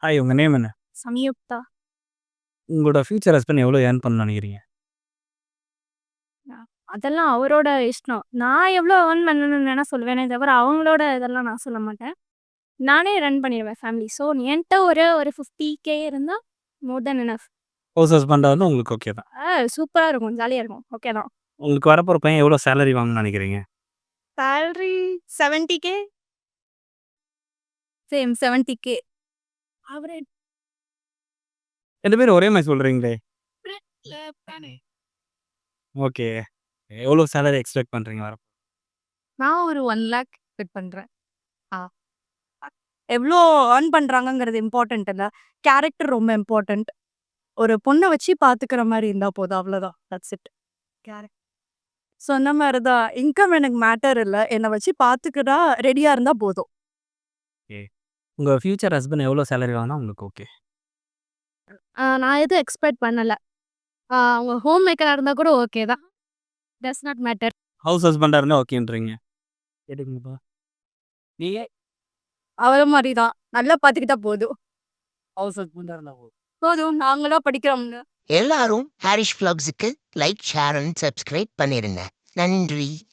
Hi, உங்க name என்ன? சம்யுக்தா. உங்களோட ஃபியூச்சர் ஹஸ்பண்ட் எவ்வளோ ஏர்ன் பண்ணணும்னு நினைக்கிறீங்க? அதெல்லாம் அவரோட இஷ்டம். நான் எவ்வளோ ஏர்ன் பண்ணணும்னு வேணா சொல்லுவேனே தவிர, அவங்களோட இதெல்லாம் நான் சொல்ல மாட்டேன். நானே ரன் பண்ணிடுவேன் ஃபேமிலி. ஸோ என்ட்ட ஒரு 50K இருந்தா மோர் தென் எனஃப். ஹவுஸ் ஹஸ்பண்டா வந்து உங்களுக்கு ஓகே தான். சூப்பரா இருக்கும். ஜாலியா இருக்கும். ஓகே தான். உங்களுக்கு வரப்போற பையன் எவ்வளோ சேலரி வாங்கணும்னு நினைக்கிறீங்க? Salary 70K. Same 70K. அவரே 2 பேரும் ஒரே மாதிரி சொல்றீங்களே. ஓகே. எவ்வளோ சேலரி எக்ஸ்பெக்ட் பண்றீங்க வரப்போ? நான் ஒரு 1 லேக் எக்ஸ்பெக்ட் பண்றேன். எவ்வளோ ஏர்ன் பண்றாங்கங்கிறது இம்பார்ட்டன்ட் இல்ல. கேரக்டர் ரொம்ப இம்பார்ட்டன்ட். ஒரு பொண்ண வச்சு பார்த்துக்கிற மாரி இருந்தா போதும். அவ்வளோதான். That's it. சொன்ன மாரி தான். இன்கம் எனக்கு மேட்டர் இல்ல. என்ன வச்சு பார்த்துக்கிட்டா ரெடியா இருந்தா போதும். உங்க ஃபியூச்சர் ஹஸ்பண்ட் எவ்வளோ சேலரி வாங்கினா உங்களுக்கு ஓகே? நான் எதுவும் எக்ஸ்பெக்ட் பண்ணல. அவங்க ஹோம் மேக்கரா இருந்தா கூட ஓகே தான். Does not matter. ஹவுஸ் ஹஸ்பண்டா இருந்தா ஓகேன்றீங்க. எடுங்கப்பா. நீங்க அவர மாரி தான். நல்லா பார்த்துக்கிட்டா போதும். ஹவுஸ் ஹஸ்பண்டா இருந்தா போதும். போதும். நாங்களா படிக்கிறோம்ங்க. எல்லாரும் ஹாரிஷ் vlogsக்கு லைக், ஷேர் அண்ட் சப்ஸ்கிரைப் பண்ணிருங்க. நன்றி.